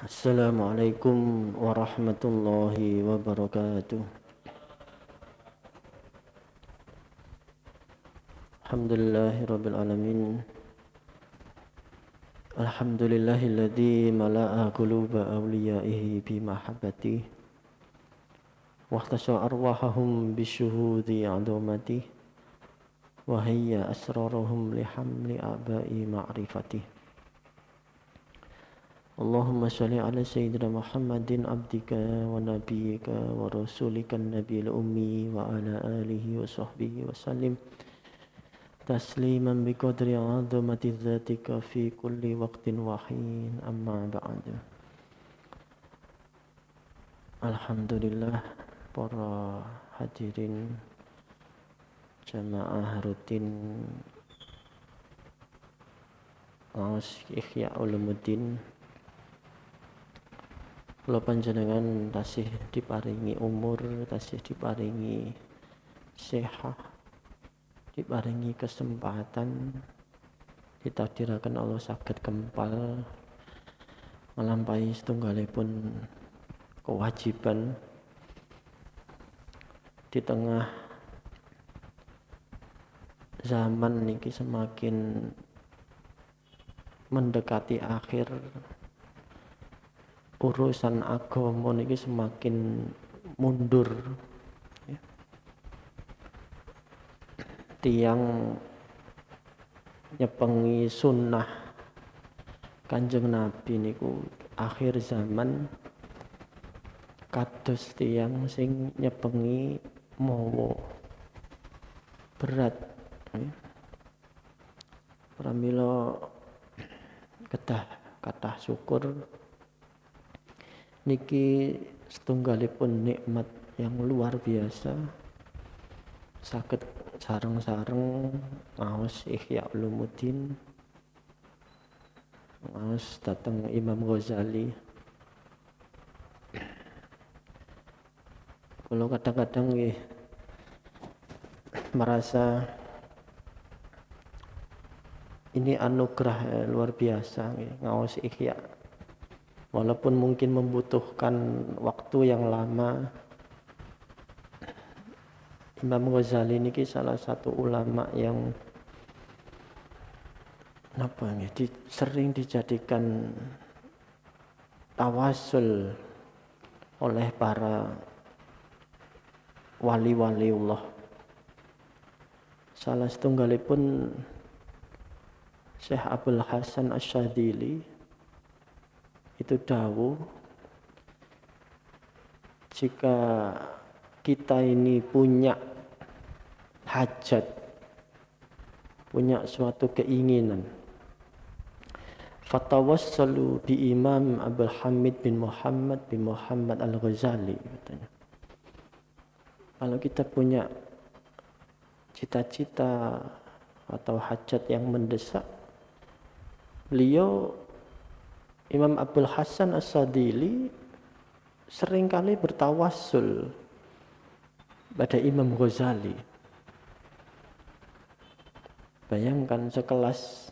Assalamualaikum warahmatullahi wabarakatuh. Alhamdulillahirabbil alamin. Alhamdulillahilladzi mala'a quluba awliyaihi bi mahabbati wa ihtasa arwahahum bi syuhudi 'azamati wa hayya asrarahum li hamli abai ma'rifati. Allahumma shalli ala sayyidina Muhammadin abdika wa nabiyyika wa rasulika nabiyil ummi wa ala alihi wa sahbihi wa sallim tasliman bi qadri 'azamati dzatika fi kulli waqtin wa hin, amma ba'du. Alhamdulillah, para hadirin jamaah rutin Ngaos Ihya Ulumuddin, kula panjenengan tasih diparingi umur, tasih diparingi sehat, diparingi kesempatan, ditakdiraken Allah saged kempal nglampahi setunggalipun kewajiban di tengah zaman niki semakin mendekati akhir. Urusan agama niki semakin mundur, ya. Tiang nyepengi sunnah Kanjeng Nabi niku akhir zaman kados tiang sing nyepengi mawa berat, ya. Pramila kathah syukur niki setunggalipun nikmat yang luar biasa saged sareng-sareng ngaos Ihya Ulumuddin, ngaos dateng Imam Ghazali. Kalau kadang-kadang nggih merasa ini anugerah luar biasa nggih ngaos Ihya. Walaupun mungkin membutuhkan waktu yang lama. Imam Ghazali ini salah satu ulama yang sering dijadikan tawasul oleh para wali-wali Allah. Salah setunggalipun Syekh Abul Hasan Asyadzili itu dawuh, jika kita ini punya hajat, punya suatu keinginan, fatawassalu bi Imam Abdul Hamid bin Muhammad Al-Ghazali, katanya. Kalau kita punya cita-cita atau hajat yang mendesak, beliau Imam Abdul Hasan As-Sadili seringkali bertawassul pada Imam Ghazali. Bayangkan sekelas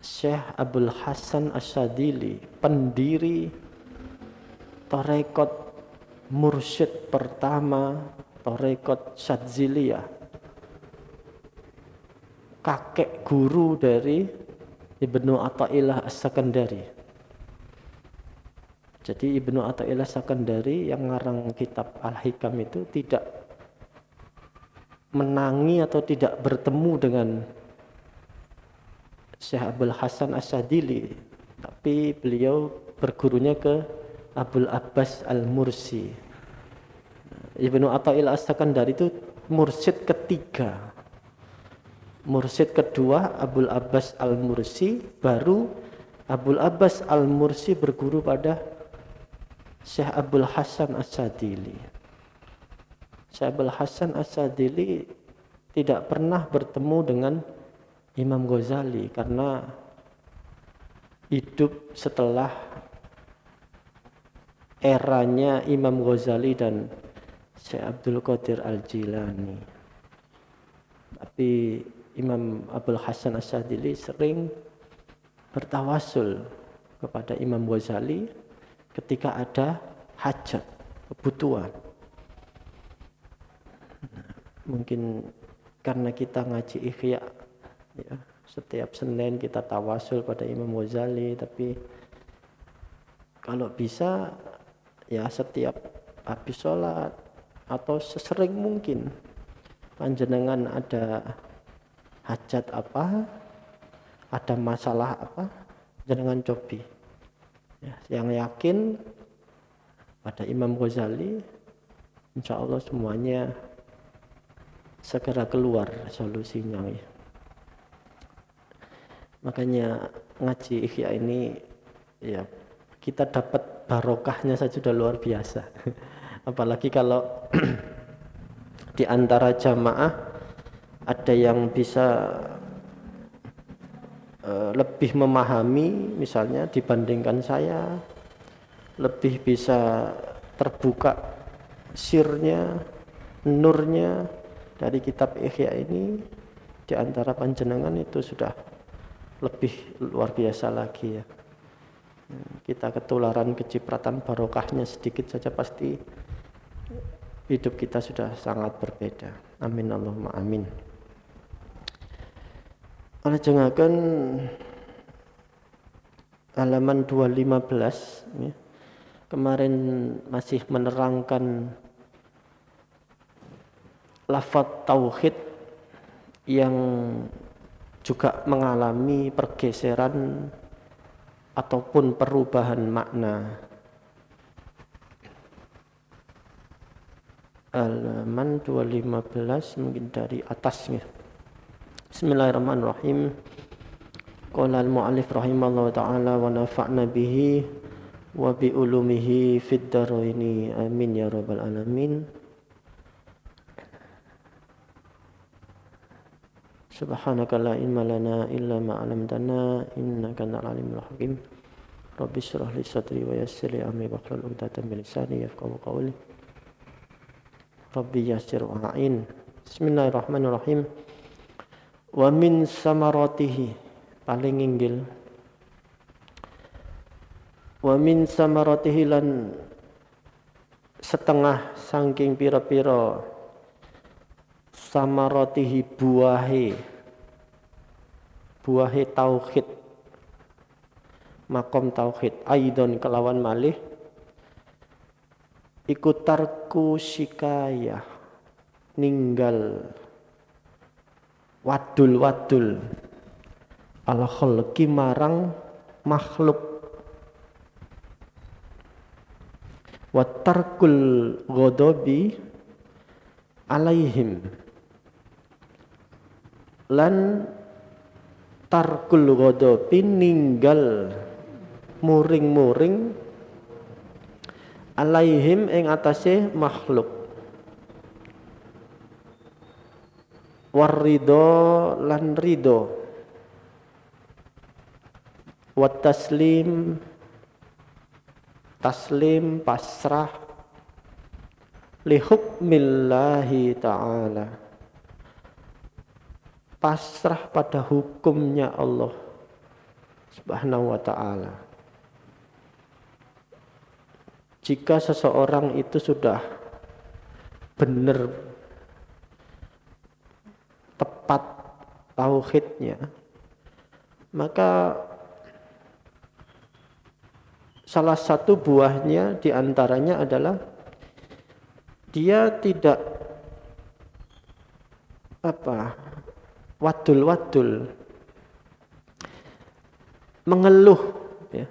Syekh Abdul Hasan As-Sadili, pendiri tarekat mursyid pertama, tarekat Syadziliyah, kakek guru dari Ibnu Athaillah As-Sakandari. Jadi Ibnu Athaillah As-Sakandari yang ngarang kitab Al-Hikam itu tidak menangi atau tidak bertemu dengan Syekh Abdul Hasan As-Sadili, tapi beliau bergurunya ke Abul Abbas Al-Mursi. Ibnu Athaillah As-Sakandari itu mursyid ketiga. Mursyid kedua Abul Abbas Al-Mursi, baru Abul Abbas Al-Mursi berguru pada Syekh Abdul Hasan As-Sadili. Syekh Abdul Hasan As-Sadili tidak pernah bertemu dengan Imam Ghazali karena hidup setelah eranya Imam Ghazali dan Syekh Abdul Qadir Al-Jilani. Tapi Imam Abul Hasan As-Sadili sering bertawasul kepada Imam Ghazali ketika ada hajat, kebutuhan. Mungkin karena kita ngaji Ihya, ya, setiap Senin kita tawasul pada Imam Ghazali, tapi kalau bisa ya setiap habis sholat atau sesering mungkin panjenengan ada hajat apa, ada masalah apa, jangan cobi. Ya, yang yakin pada Imam Ghazali, insya Allah semuanya segera keluar solusinya. Ya. Makanya ngaji Ihya ini ya kita dapat barokahnya saja sudah luar biasa. Apalagi kalau di antara jamaah ada yang bisa lebih memahami misalnya dibandingkan saya, lebih bisa terbuka sirnya, nurnya dari kitab Ihya ini, di antara panjenengan itu sudah lebih luar biasa lagi ya. Kita ketularan kecipratan barokahnya sedikit saja pasti hidup kita sudah sangat berbeda. Amin Allahumma amin. Oleh jengakan halaman 215 ya. Kemarin masih menerangkan lafaz tauhid yang juga mengalami pergeseran ataupun perubahan makna. Halaman 215 mungkin dari atasnya. Bismillahirrahmanirrahim. Qala al-mu'allif rahimallahu ta'ala wa nafa'na bihi wa bi ulumihi fid dharaini amin ya rabbal alamin. Subhanaka la ilma lana illa ma 'allamtana innaka antal alimul hakim. Rabbi shrah li sadri wa yassir li amri wahlul 'uqdatam min lisani yafqahu qawli. Rabbi yassir wa'in. Bismillahirrahmanirrahim. Wa min samaratihi, paling inggil. Wa min samaratihi, lan setengah saking pira-pira samaratihi buahe tauhid, makom tauhid, aidon kelawan malih iku tarku sikayah, ninggal wadul al khalqi marang makhluk, wa tarkul ghadabi alaihim, lan tarkul ghadabi ninggal muring-muring alaihim ing atase makhluk, warridho lan ridho, wat taslim pasrah li hukmillahi ta'ala, pasrah pada hukumnya Allah subhanahu wa ta'ala. Jika seseorang itu sudah benar tepat tauhidnya, maka salah satu buahnya diantaranya adalah dia tidak wadul mengeluh ya.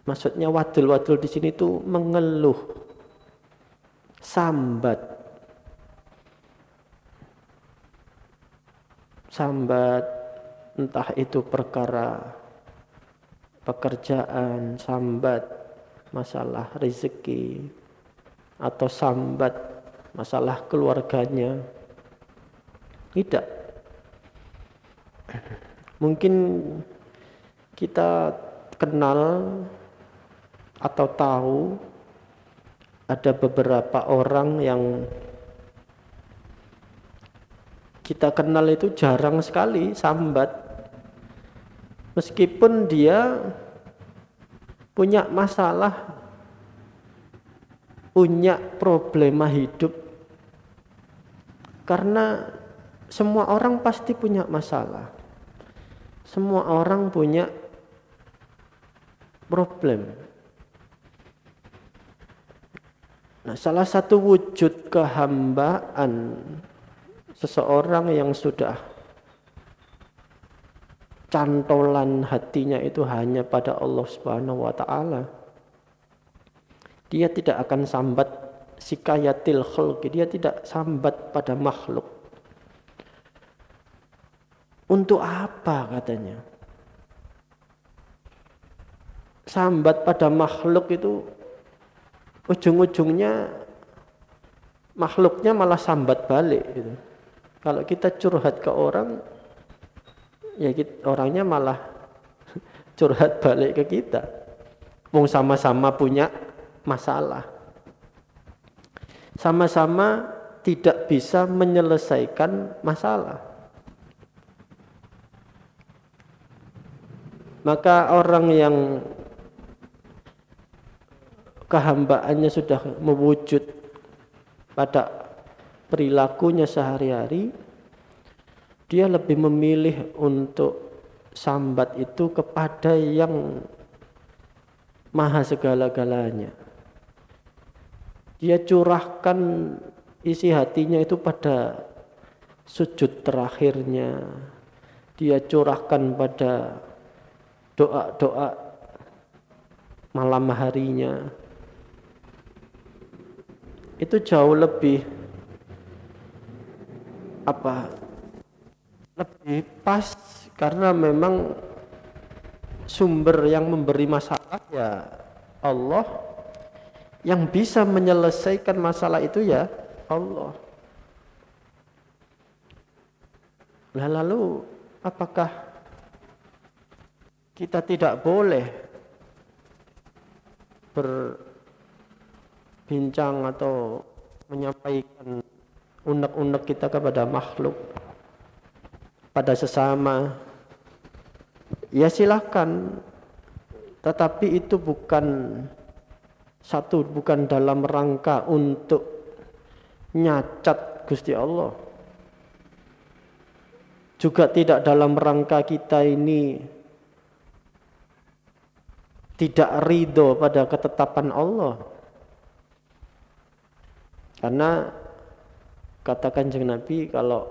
Maksudnya wadul di sini tuh mengeluh, sambat entah itu perkara pekerjaan, sambat masalah rezeki, atau sambat masalah keluarganya. Tidak. Mungkin kita kenal atau tahu ada beberapa orang yang kita kenal itu jarang sekali sambat, meskipun dia punya masalah, punya problema hidup. Karena semua orang pasti punya masalah. Semua orang punya problem. Nah, salah satu wujud kehambaan seseorang yang sudah cantolan hatinya itu hanya pada Allah Subhanahu wa taala. Dia tidak akan sambat sikayatil khalqi, dia tidak sambat pada makhluk. Untuk apa katanya? Sambat pada makhluk itu ujung-ujungnya makhluknya malah sambat balik gitu. Kalau kita curhat ke orang, ya orangnya malah curhat balik ke kita. Wong sama-sama punya masalah. Sama-sama tidak bisa menyelesaikan masalah. Maka orang yang kehambaannya sudah mewujud pada perilakunya sehari-hari, dia lebih memilih untuk sambat itu kepada yang maha segala-galanya. Dia curahkan isi hatinya itu pada sujud terakhirnya. Dia curahkan pada doa-doa malam harinya. Itu jauh lebih lebih pas, karena memang sumber yang memberi masalah ya Allah, yang bisa menyelesaikan masalah itu ya Allah. Lalu apakah kita tidak boleh berbincang atau menyampaikan unek-unek kita kepada makhluk, pada sesama? Ya silakan, tetapi itu bukan dalam rangka untuk nyacat Gusti Allah, juga tidak dalam rangka kita ini tidak ridho pada ketetapan Allah. Karena kata Kanjeng Nabi, kalau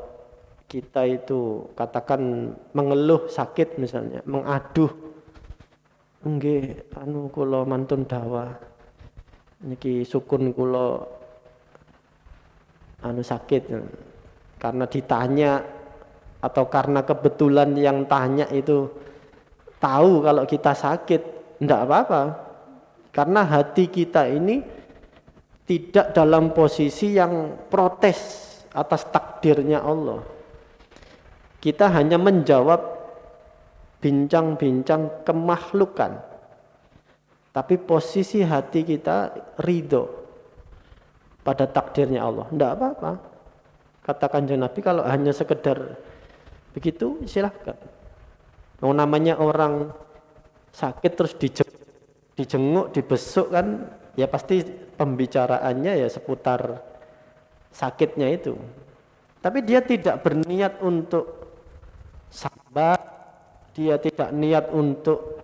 kita itu katakan mengeluh sakit misalnya, mengaduh, nggih kula mantun dawa niki sukun kula sakit, karena ditanya atau karena kebetulan yang tanya itu tahu kalau kita sakit, enggak apa-apa, karena hati kita ini tidak dalam posisi yang protes atas takdirnya Allah. Kita hanya menjawab bincang-bincang kemakhlukan, tapi posisi hati kita ridho pada takdirnya Allah. Enggak apa-apa. Katakan Kanjeng Nabi, kalau hanya sekedar begitu silahkan. Namanya orang sakit terus dijenguk, dibesuk kan, ya pasti pembicaraannya ya seputar sakitnya itu. Tapi dia tidak berniat untuk sabar, dia tidak niat untuk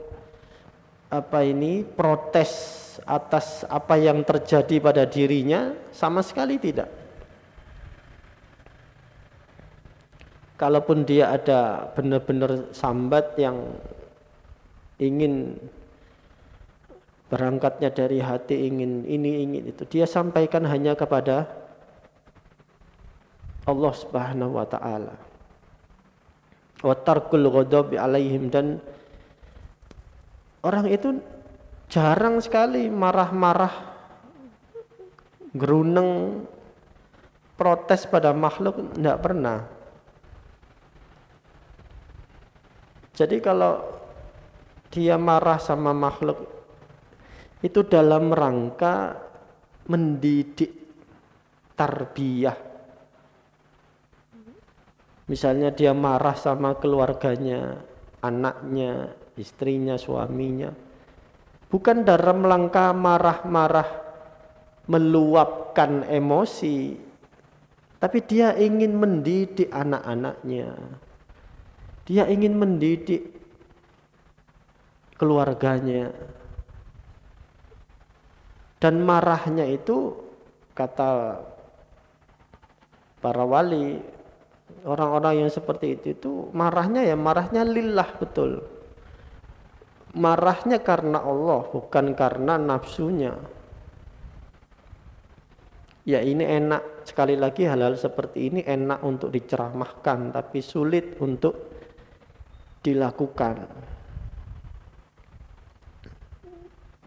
protes atas apa yang terjadi pada dirinya, sama sekali tidak. Kalaupun dia ada benar-benar sambat yang ingin berangkatnya dari hati, ingin ini, ingin itu, dia sampaikan hanya kepada Allah Subhanahu wa taala. Wa tarkul ghadabi alaihim, dan orang itu jarang sekali marah-marah, geruneng, protes pada makhluk, tidak pernah. Jadi kalau dia marah sama makhluk itu dalam rangka mendidik, tarbiyah. Misalnya dia marah sama keluarganya, anaknya, istrinya, suaminya, bukan dalam rangka marah-marah meluapkan emosi, tapi dia ingin mendidik anak-anaknya, dia ingin mendidik keluarganya. Dan marahnya itu, kata para wali, orang-orang yang seperti itu marahnya ya marahnya lillah, betul. Marahnya karena Allah, bukan karena nafsunya. Ya ini enak, sekali lagi hal-hal seperti ini enak untuk diceramahkan, tapi sulit untuk dilakukan.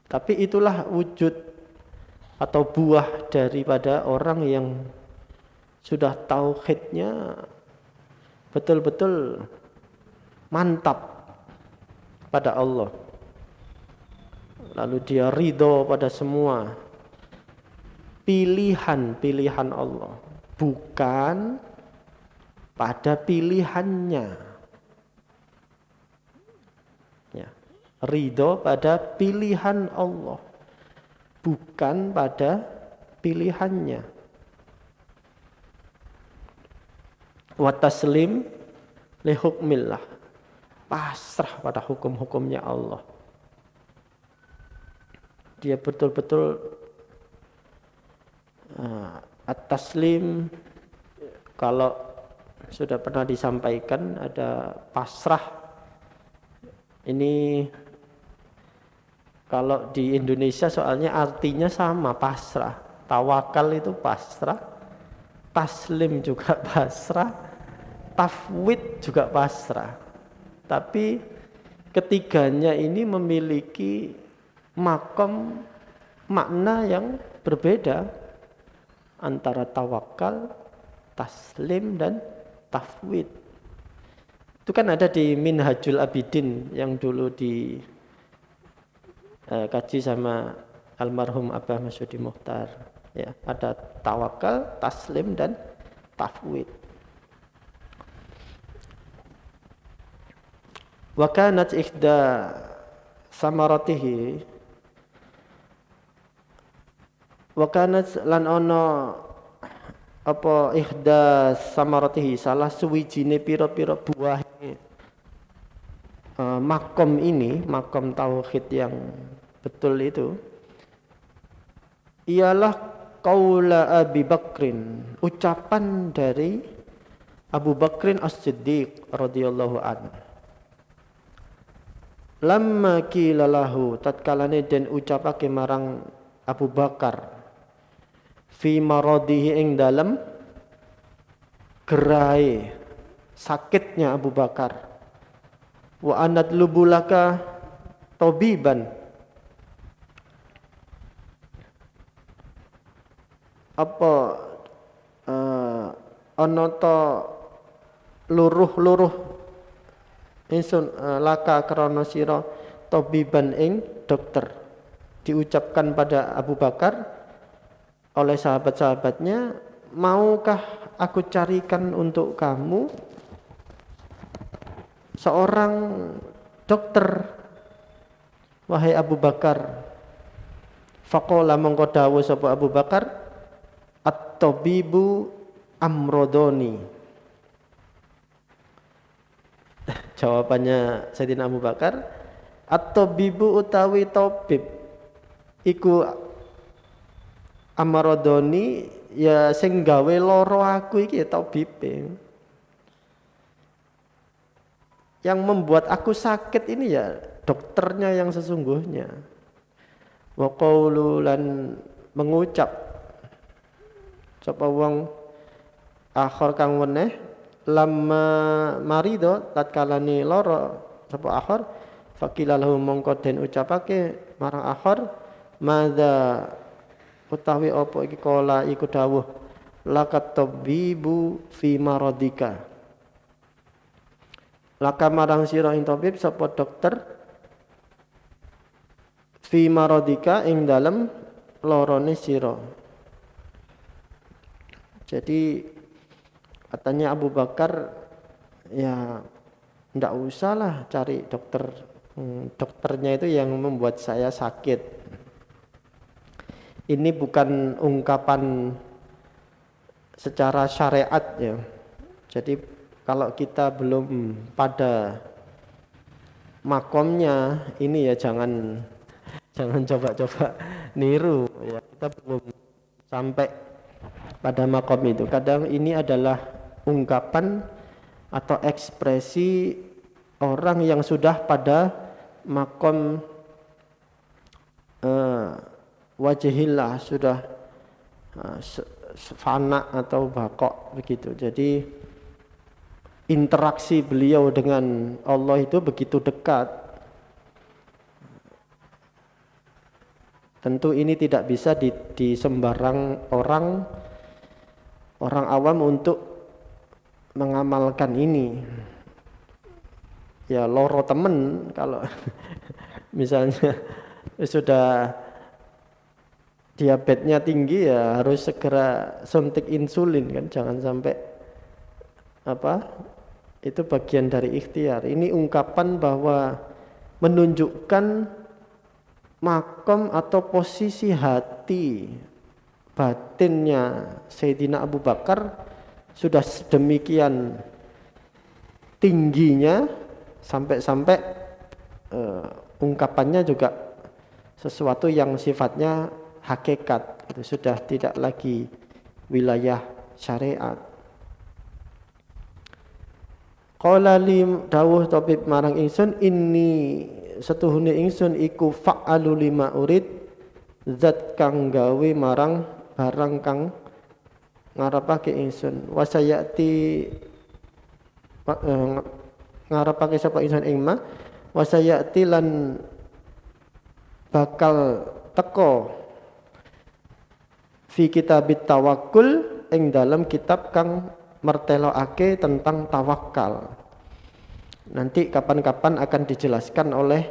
Tapi itulah wujud atau buah daripada orang yang sudah tauhidnya betul-betul mantap pada Allah. Lalu dia ridho pada semua pilihan-pilihan Allah, bukan pada pilihannya. Ya, ridho pada pilihan Allah, bukan pada pilihannya. Wa taslim li hukmillah, pasrah pada hukum-hukumnya Allah. Dia betul-betul at-taslim, kalau sudah pernah disampaikan, ada pasrah. Ini kalau di Indonesia soalnya artinya sama, pasrah. Tawakal itu pasrah, taslim juga pasrah, tafwid juga pasrah. Tapi ketiganya ini memiliki makom makna yang berbeda antara tawakal, taslim, dan tafwid. Itu kan ada di Minhajul Abidin yang dulu di kaji sama almarhum Abah Masudi Mukhtar. Ya, ada tawakal, taslim, dan tafwid. Wa kanat ihda samaratihi, wa kanat lan ono apa ihda samaratihi, salah suwijine pira-pira buah makom ini, makom tauhid yang betul itu, ialah qaula Abi Bakrin, ucapan dari Abu Bakrin As-Siddiq radhiyallahu anhu. Lamma qila lahu, tatkalane den ucapake marang Abu Bakar, fi maradihi, ing dalem gerai sakitnya Abu Bakar, wa anat lubulaka tabiban, apa ana ta luruh-luruh ingsun laka krana sira tabiban ing dokter. Diucapkan pada Abu Bakar oleh sahabat-sahabatnya, maukah aku carikan untuk kamu seorang dokter, wahai Abu Bakar? Faqala, mongko dawuh sapa Abu Bakar, at-tabibu amrodoni. Jawabannya Sayyidina Abu Bakar, at-tabibu utawi tabib iku amrodoni, ya sing gawe loro aku iki tabibe. Yang membuat aku sakit ini ya dokternya yang sesungguhnya. Wa qaulu, lan mengucap sapa wong akhir kang weneh, lamma marido, tatkalane lara sapa akhir, faqilalahu, mongko den ucapake marang akhir, madza utawi apa iki, kala iku dawuh, lakat tabibu fi maradika, laka marang sira ing tabib sapa dokter, fi maradika ing dalem lorone sira. Jadi katanya Abu Bakar, ya ndak usahlah cari dokter Dokternya itu yang membuat saya sakit. Ini bukan ungkapan secara syariat ya. Jadi kalau kita belum pada makomnya ini ya jangan coba-coba niru ya. Kita belum sampai pada makom itu. Kadang ini adalah ungkapan atau ekspresi orang yang sudah pada makom wajhillah, sudah fana atau bakok begitu. Jadi interaksi beliau dengan Allah itu begitu dekat. Tentu ini tidak bisa di sembarang orang awam untuk mengamalkan ini. Ya loro temen kalau misalnya sudah diabetesnya tinggi ya harus segera suntik insulin kan, jangan sampai itu bagian dari ikhtiar. Ini ungkapan bahwa menunjukkan makom atau posisi hati batinnya Sayyidina Abu Bakar sudah sedemikian tingginya sampai ungkapannya juga sesuatu yang sifatnya hakikat, itu sudah tidak lagi wilayah syariat. Qala li dawuh tabib marang ingsun, inni setuhune ingsun iku fa'alu lima urid, zat kang gawe marang barang kang ngarepake ingsun. Wasayati ngarepake sapa ingsun ing ma, wasayati lan bakal teko fi kitabit tawakkul ing dalam kitab kang mertelokake tentang tawakal. Nanti kapan-kapan akan dijelaskan oleh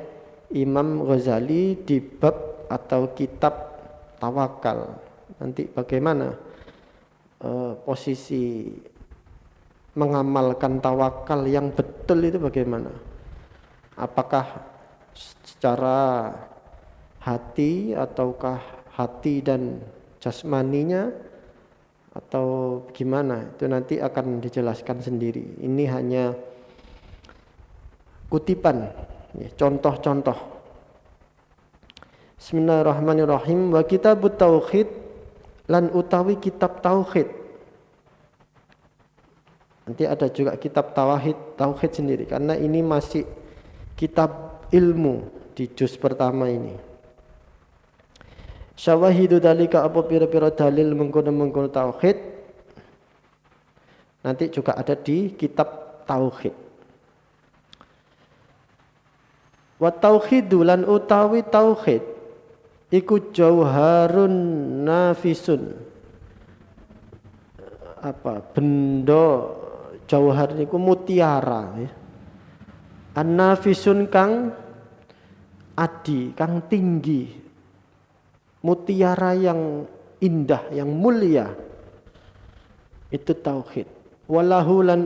Imam Ghazali di bab atau kitab tawakal. Nanti bagaimana posisi mengamalkan tawakal yang betul itu bagaimana? Apakah secara hati ataukah hati dan jasmaninya atau gimana? Itu nanti akan dijelaskan sendiri. Ini hanya kutipan, ya, contoh-contoh. Bismillahirrahmanirrahim. Wa kitabut tauhid lan utawi kitab tauhid. Nanti ada juga kitab tauhid sendiri karena ini masih kitab ilmu di juz pertama ini. Syawahidu dalika apa pira-pira dalil mengkono-mengkono tauhid nanti juga ada di kitab tauhid. Wa tauhidu lan utawi tauhid iku jauharun nafisun. Benda jauhar niku mutiara ya. An-nafisun kang adi, kang tinggi. Mutiara yang indah, yang mulia. Itu tauhid. Walahu lan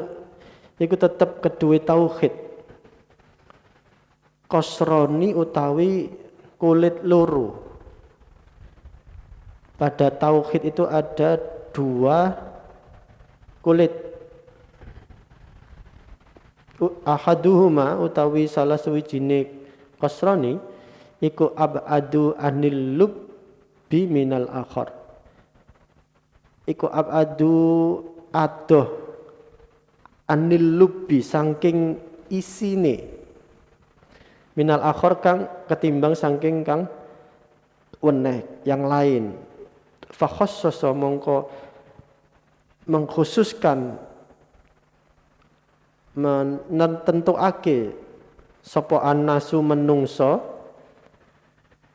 iku tetep kedue tauhid. Kosroni utawi kulit loro. Pada tauhid itu ada dua kulit. Ahaduhuma utawi salah suwijine kosroni iku abadu anil lubbi minal akhar. Iku abadu adoh anil lubbi saking isine minal akhar kang ketimbang saking kang weneh yang lain. Fa khassasa mongko mengkhususkan menentuake sapa annasu menungso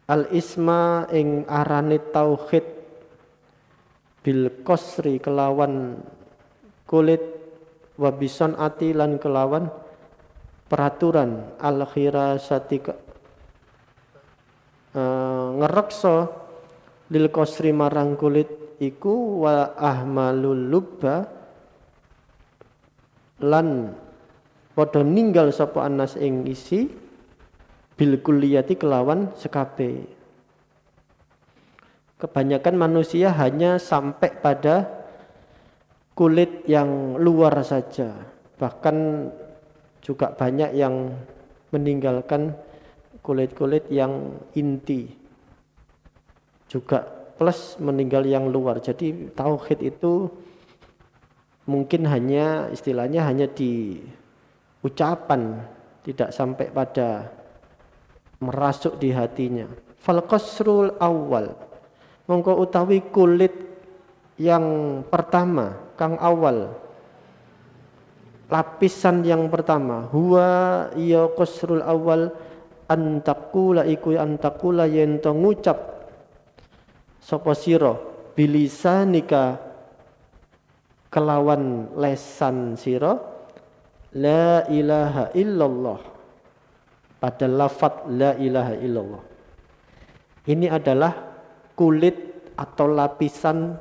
al isma ing arane tauhid bil qasri kelawan kulit wa bison ati lan kelawan peraturan al khirasati ngerekso lil qasri marang kulit iku wa ahmalul lubba lan padha ninggal sapa anas ing isi bil kulliyati kelawan sekabe. Kebanyakan manusia hanya sampai pada kulit yang luar saja. Bahkan juga banyak yang meninggalkan kulit-kulit yang inti. Juga plus meninggal yang luar. Jadi tauhid itu mungkin hanya istilahnya hanya di ucapan, tidak sampai pada merasuk di hatinya. Fal qasrul awal, mongko utawi kulit yang pertama, kang awal, lapisan yang pertama, huwa ya qasrul awal antakula iku antakula yen to ngucap sapa sira bilisanika kelawan lesan sira la ilaha illallah, pada lafaz la ilaha illallah. Ini adalah kulit atau lapisan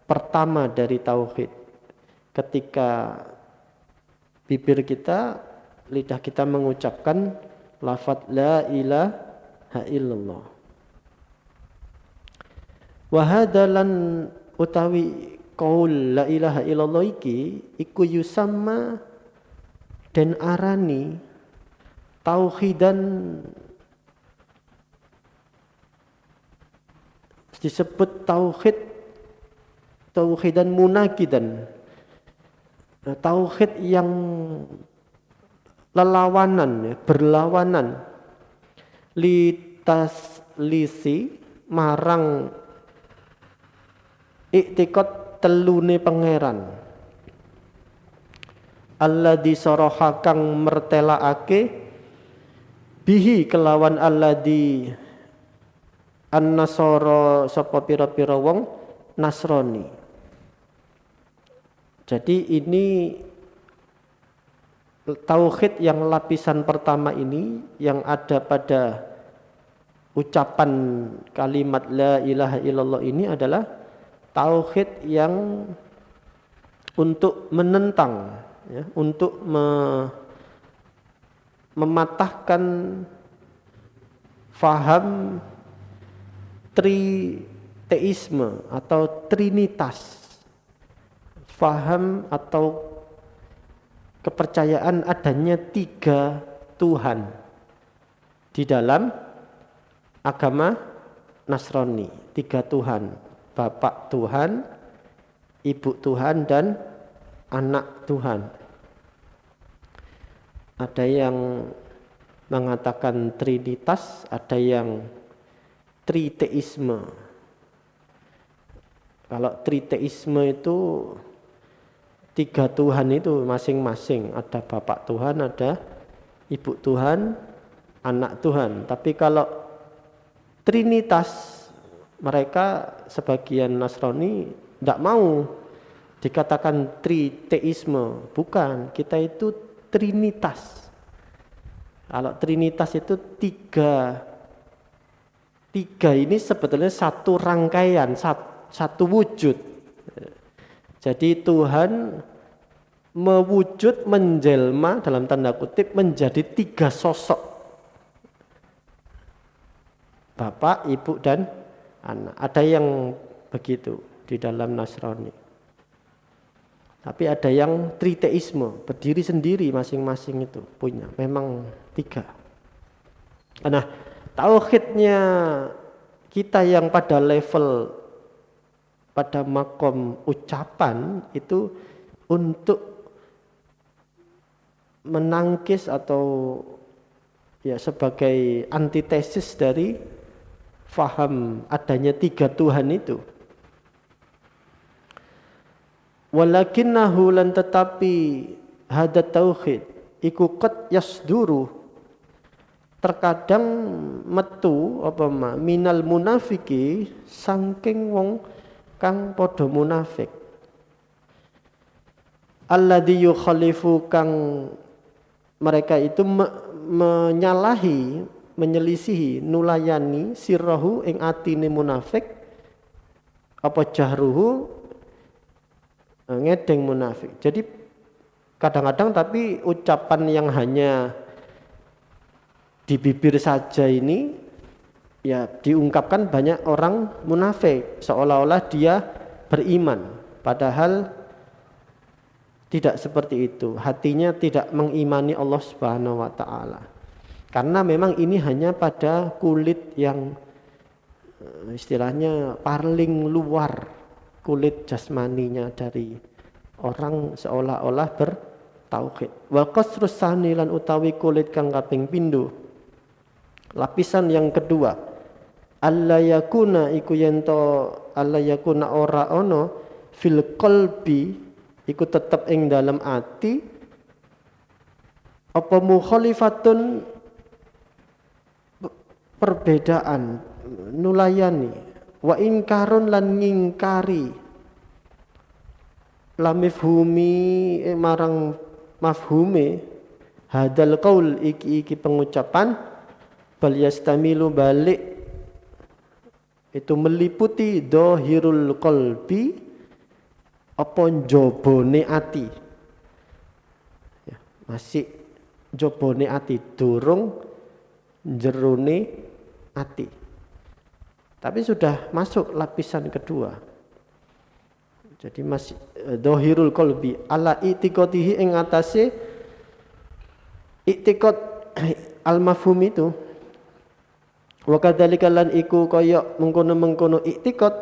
pertama dari tauhid. Ketika bibir kita, lidah kita mengucapkan lafaz la ilaha illallah. Wa hadalan utawi qaul la ilaha illallah iki iku yusamma dan arani tauhidan, disebut tauhidan munakidan, tauhid yang lelawanan, berlawanan litaslisi marang iktikad telune pangeran alladzi saraha kang mertelaake bihi kelawan alladzi an-nasara sapa pira-pira wong Nasrani. Jadi ini tauhid yang lapisan pertama ini yang ada pada ucapan kalimat la ilaha illallah ini adalah tauhid yang untuk menentang, ya, untuk mematahkan faham triteisme atau trinitas, faham atau kepercayaan adanya 3 Tuhan di dalam agama Nasrani. 3 Tuhan, Bapak Tuhan, Ibu Tuhan, dan Anak Tuhan. Ada yang mengatakan trinitas, ada yang triteisme. Kalau triteisme itu 3 Tuhan itu masing-masing, ada Bapak Tuhan, ada Ibu Tuhan, Anak Tuhan. Tapi kalau trinitas, mereka sebagian Nasrani tidak mau dikatakan triteisme. Bukan, kita itu trinitas. Kalau trinitas itu tiga ini sebetulnya satu rangkaian, satu wujud. Jadi Tuhan mewujud, menjelma dalam tanda kutip menjadi 3 sosok. Bapak, Ibu, dan Anak. Ada yang begitu di dalam Nasrani. Tapi ada yang triteisme, berdiri sendiri masing-masing itu punya. Memang 3. Nah, tauhidnya kita yang pada level, pada makom ucapan itu untuk menangkis atau ya sebagai antitesis dari faham adanya 3 Tuhan itu. Walakinnahu lan tetapi hadat tauhid iku qad yasduru, terkadang metu minal munafiki saking wong kang padha munafik, alladzi yukhalifu kang mereka itu menyalahi, menyelisihi, nulayani sirrahu ing atine munafik, apa jahruhu ngedeng munafik. Jadi kadang-kadang tapi ucapan yang hanya di bibir saja ini ya diungkapkan banyak orang munafik seolah-olah dia beriman, padahal tidak seperti itu. Hatinya tidak mengimani Allah Subhanahu wa taala. Karena memang ini hanya pada kulit yang istilahnya paling luar, kulit jasmaninya dari orang seolah-olah bertauhid. Wa qasrus sani lan utawi kulit kang kaping pindho. Lapisan yang kedua, alla yakuna iku yento alla yakuna ora ono fil qalbi iku tetep ing dalam ati apa mukhalifatun perbedaan nulayani wa ingkarun lan ngingkari lamifhumi marang mafhume hadal qaul iki pengucapan bal yastamilu balik itu meliputi dohirul qalbi apa jobone ati ya, masih jobone ati durung jerone ati, tapi sudah masuk lapisan kedua. Jadi masih dohirul qalbi ala i'tiqadihi ing atase i'tiqad al-mafhum itu. Wa kadzalika lan iku kaya mengkono-mengkono i'tiqad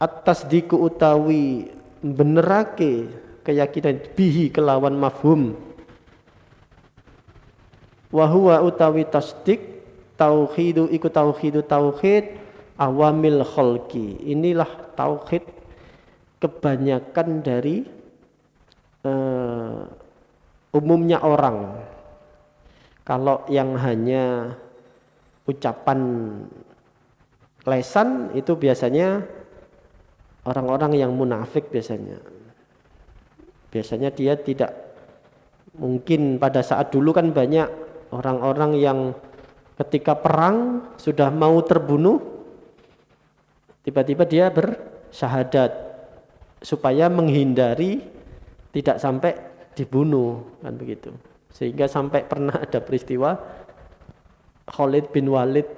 at-tasdiqu utawi benerake keyakinan bihi kelawan mafhum. Wa huwa utawi tasdik tauhidu iku tauhid awamil khalqi. Inilah tauhid kebanyakan dari umumnya orang. Kalau yang hanya ucapan lesan itu biasanya orang-orang yang munafik biasanya. Biasanya dia tidak mungkin pada saat dulu kan banyak orang-orang yang ketika perang sudah mau terbunuh tiba-tiba dia bersyahadat supaya menghindari tidak sampai dibunuh kan begitu. Sehingga sampai pernah ada peristiwa Khalid bin Walid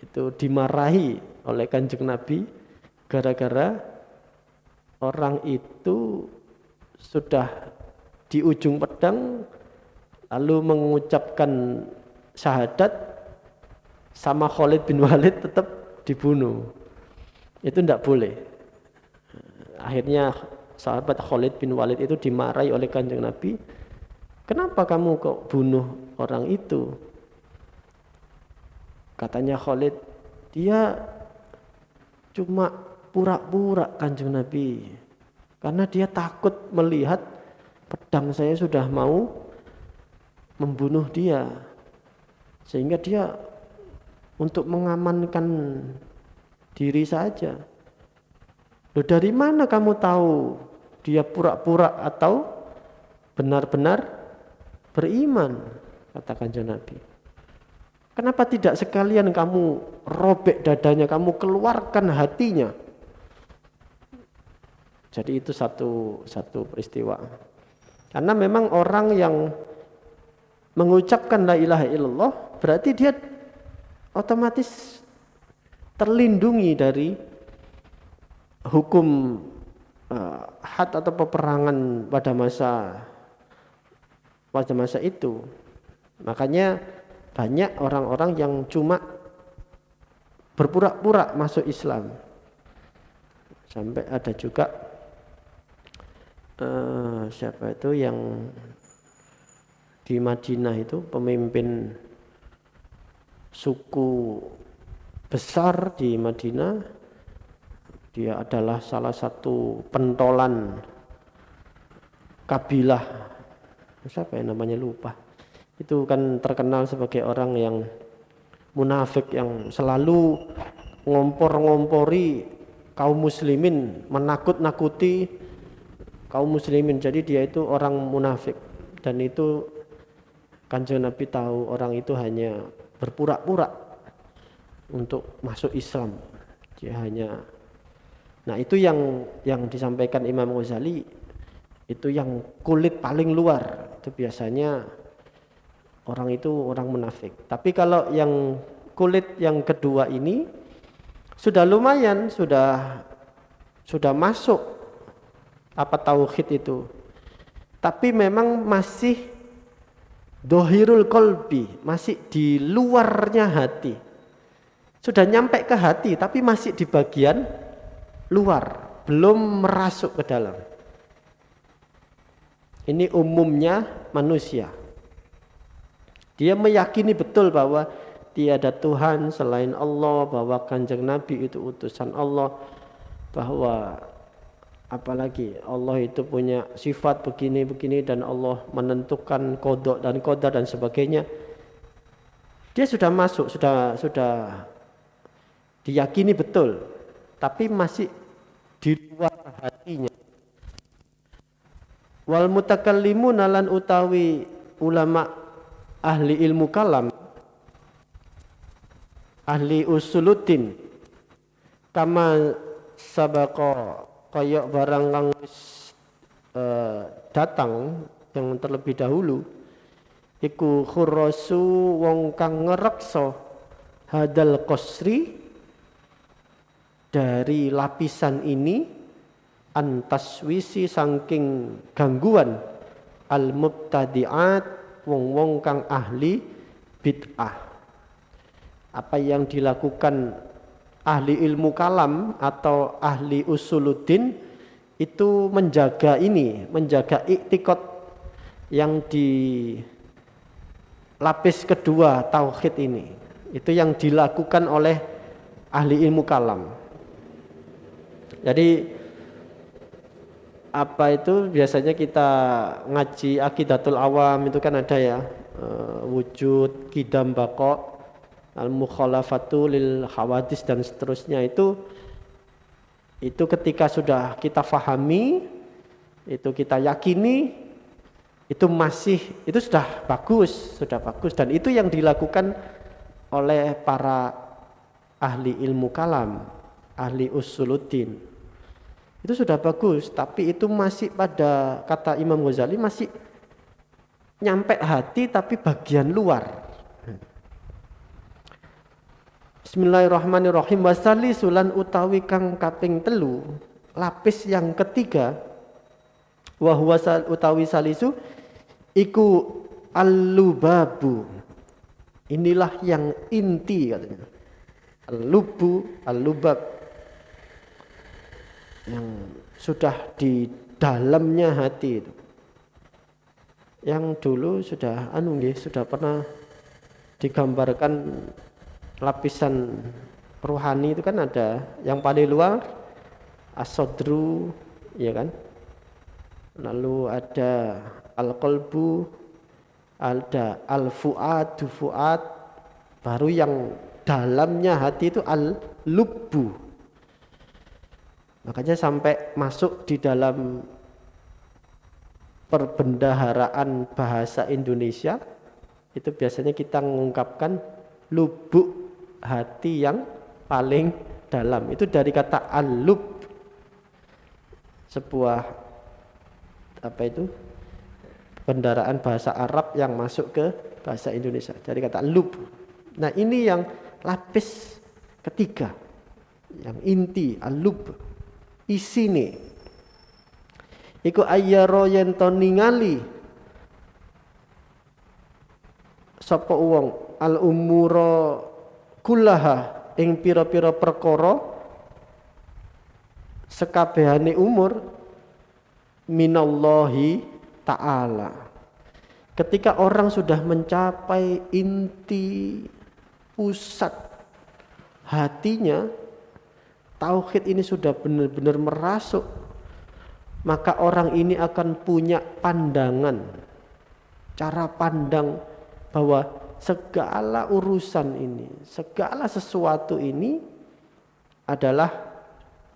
itu dimarahi oleh Kanjeng Nabi gara-gara orang itu sudah di ujung pedang lalu mengucapkan syahadat sama Khalid bin Walid tetap dibunuh. Itu tidak boleh. Akhirnya sahabat Khalid bin Walid itu dimarahi oleh Kanjeng Nabi. Kenapa kamu kok bunuh orang itu? Katanya Khalid, dia cuma pura-pura Kanjeng Nabi. Karena dia takut melihat pedang saya sudah mau membunuh dia. Sehingga dia untuk mengamankan diri saja. Loh, dari mana kamu tahu dia pura-pura atau benar-benar beriman? Kata Kanjeng Nabi. Kenapa tidak sekalian kamu robek dadanya, kamu keluarkan hatinya? Jadi itu satu peristiwa. Karena memang orang yang mengucapkan la ilaha illallah berarti dia otomatis terlindungi dari hukum had atau peperangan pada masa itu. Makanya banyak orang-orang yang cuma berpura-pura masuk Islam. Sampai ada juga siapa itu yang di Madinah itu pemimpin suku besar di Madinah. Dia adalah salah satu pentolan kabilah, siapa yang namanya lupa. Itu kan terkenal sebagai orang yang munafik yang selalu ngompor-ngompori kaum muslimin, menakut-nakuti kaum muslimin. Jadi dia itu orang munafik, dan itu Kanjeng Nabi tahu orang itu hanya berpura-pura untuk masuk Islam. Dia hanya, nah itu yang disampaikan Imam Ghazali, itu yang kulit paling luar itu biasanya orang itu orang munafik. Tapi kalau yang kulit yang kedua ini sudah lumayan, sudah masuk apa tauhid itu. Tapi memang masih dohirul kolbi, masih di luarnya hati. Sudah nyampe ke hati tapi masih di bagian luar, belum merasuk ke dalam. Ini umumnya manusia. Dia meyakini betul bahwa tiada Tuhan selain Allah, bahwa Kanjeng Nabi itu utusan Allah, bahwa apalagi Allah itu punya sifat begini-begini dan Allah menentukan qada dan qadar dan sebagainya. Dia sudah masuk, sudah diyakini betul, tapi masih di luar hatinya. Wal mutakallimuna lan utawi ulama ahli ilmu kalam, ahli usuluddin, kama sabaqa kaya barang kang datang yang terlebih dahulu, iku khurrasu wong kang ngreksa hadal qasri dari lapisan ini, antaswisi saking gangguan al mubtadi'at wong-wong kang ahli bid'ah. Apa yang dilakukan ahli ilmu kalam atau ahli usuluddin itu menjaga ini, menjaga iktikad yang di lapis kedua tauhid ini. Itu yang dilakukan oleh ahli ilmu kalam. Jadi apa itu biasanya kita ngaji Aqidatul Awam itu kan ada ya, wujud, qidam, baqa, al-mukhalafatu lil hawadis dan seterusnya. Itu ketika sudah kita fahami, itu kita yakini, itu sudah bagus dan itu yang dilakukan oleh para ahli ilmu kalam, ahli usuluddin. Itu sudah bagus, tapi itu masih pada kata Imam Ghazali masih nyampe hati tapi bagian luar. Bismillahirrahmanirrahim. Wasali sulan utawi kang kaping telu, lapis yang ketiga, wa huwa utawi salisu iku al-lubabu. Inilah yang inti katanya. Al-lubab yang sudah di dalamnya hati itu. Yang dulu sudah sudah pernah digambarkan lapisan rohani itu kan ada yang paling luar as-sadru, ya kan? Lalu ada al-qalbu, ada al-fuad, baru yang dalamnya hati itu al-lubbu. Makanya sampai masuk di dalam perbendaharaan bahasa Indonesia itu biasanya kita mengungkapkan lubuk hati yang paling dalam. Itu dari kata al-lub, sebuah bendaraan bahasa Arab yang masuk ke bahasa Indonesia dari kata lub. Nah ini yang lapis ketiga, yang inti al-lub. Isine iku ayyara yen to ningali sapa wong al umura kullaha ing pira-pira perkara sekabehane umur minallahi ta'ala. Ketika orang sudah mencapai inti pusat hatinya, tauhid ini sudah benar-benar merasuk, maka orang ini akan punya pandangan, cara pandang bahwa segala urusan ini, segala sesuatu ini adalah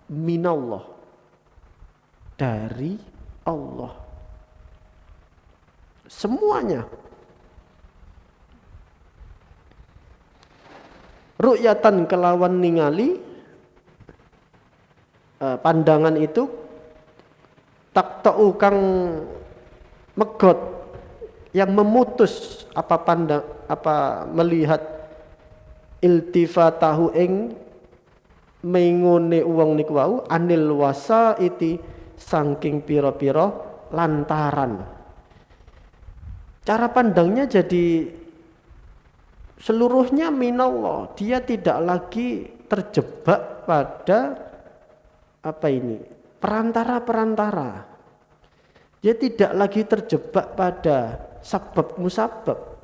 minallah, dari Allah. Semuanya. Ru'yatan kelawan ningali, pandangan itu takta'u kang megot yang memutus melihat iltifatahu ing mengone wong niku wau anil wasaiti saking pira-pira lantaran. Cara pandangnya jadi seluruhnya minallah. Dia tidak lagi terjebak pada perantara-perantara. Dia tidak lagi terjebak pada sabab musabab.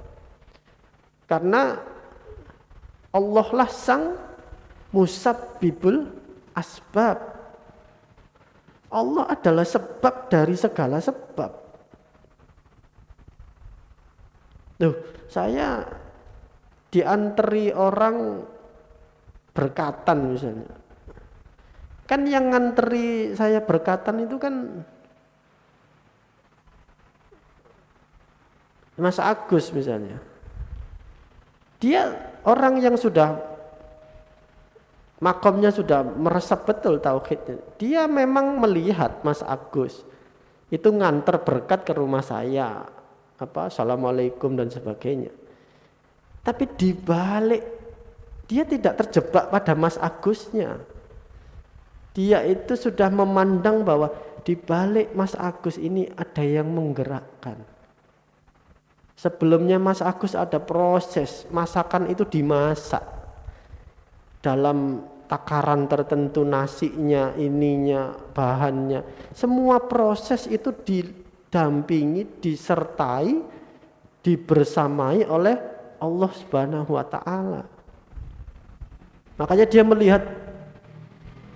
Karena Allah lah sang musabbibul asbab. Allah adalah sebab dari segala sebab. Saya dianteri orang berkatan misalnya. Kan yang nganteri saya berkatan itu kan Mas Agus misalnya. Dia orang yang sudah makomnya sudah meresap betul tauhidnya. Dia memang melihat Mas Agus itu nganter berkat ke rumah saya, assalamualaikum dan sebagainya. Tapi dibalik dia tidak terjebak pada Mas Agusnya. Dia itu sudah memandang bahwa dibalik Mas Agus ini ada yang menggerakkan. Sebelumnya Mas Agus ada proses masakan itu dimasak dalam takaran tertentu, nasinya, ininya, bahannya. Semua proses itu didampingi, disertai, dibersamai oleh Allah Subhanahu wa taala. Makanya dia melihat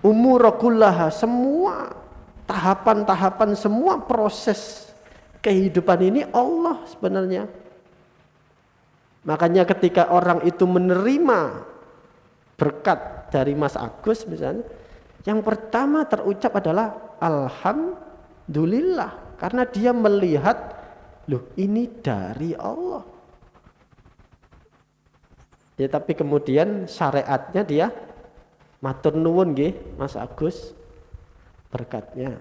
umurakullaha, semua tahapan-tahapan, semua proses kehidupan ini Allah sebenarnya. Makanya ketika orang itu menerima berkat dari Mas Agus misalnya, yang pertama terucap adalah alhamdulillah, karena dia melihat loh ini dari Allah. Ya, tapi kemudian syariatnya dia matur nuwun nggih Mas Agus berkatnya.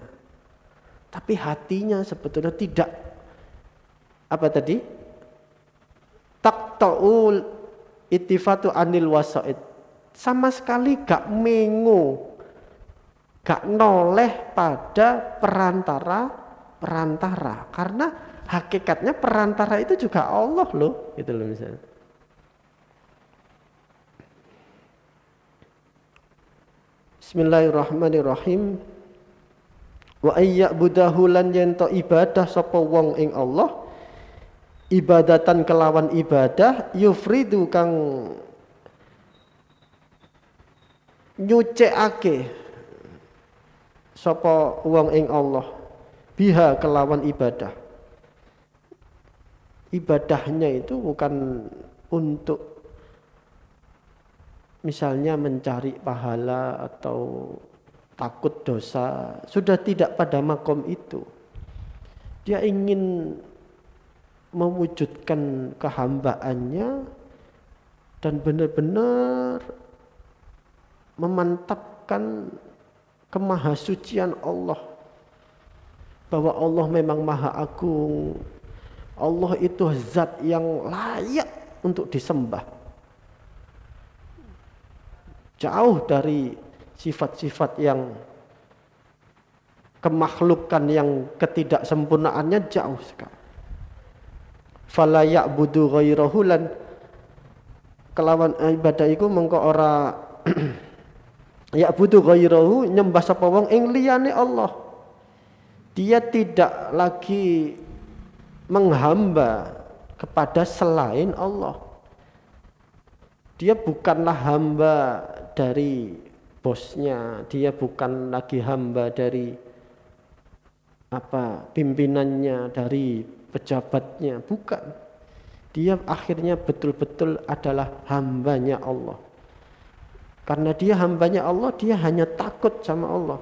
Tapi hatinya sebetulnya tidak taqtaul ittifatu anil wasaid. Sama sekali gak mengo, gak noleh pada perantara. Karena hakikatnya perantara itu juga Allah loh, gitu loh misalnya. Bismillahirrahmanirrahim. Wa ayya'budahu lan yento ibadah sapa wong ing Allah ibadatan kelawan ibadah yufridu kang nyucikake sapa wong ing Allah biha kelawan ibadah. Ibadahnya itu bukan untuk misalnya mencari pahala atau takut dosa, sudah tidak pada makom itu. Dia ingin mewujudkan kehambaannya dan benar-benar memantapkan kemahasucian Allah, bahwa Allah memang maha agung. Allah itu zat yang layak untuk disembah, jauh dari sifat-sifat yang kemakhlukan yang ketidaksempurnaannya jauh sekali. Fala ya'budu ghairahu lan kelawan ibadah iku mengko ora ya'budu ghairahu nyembah sapa wong ing liyane Allah. Dia tidak lagi menghamba kepada selain Allah. Dia bukanlah hamba dari bosnya, dia bukan lagi hamba dari pimpinannya, dari pejabatnya, bukan. Dia akhirnya betul-betul adalah hambanya Allah. Karena dia hambanya Allah, dia hanya takut sama Allah.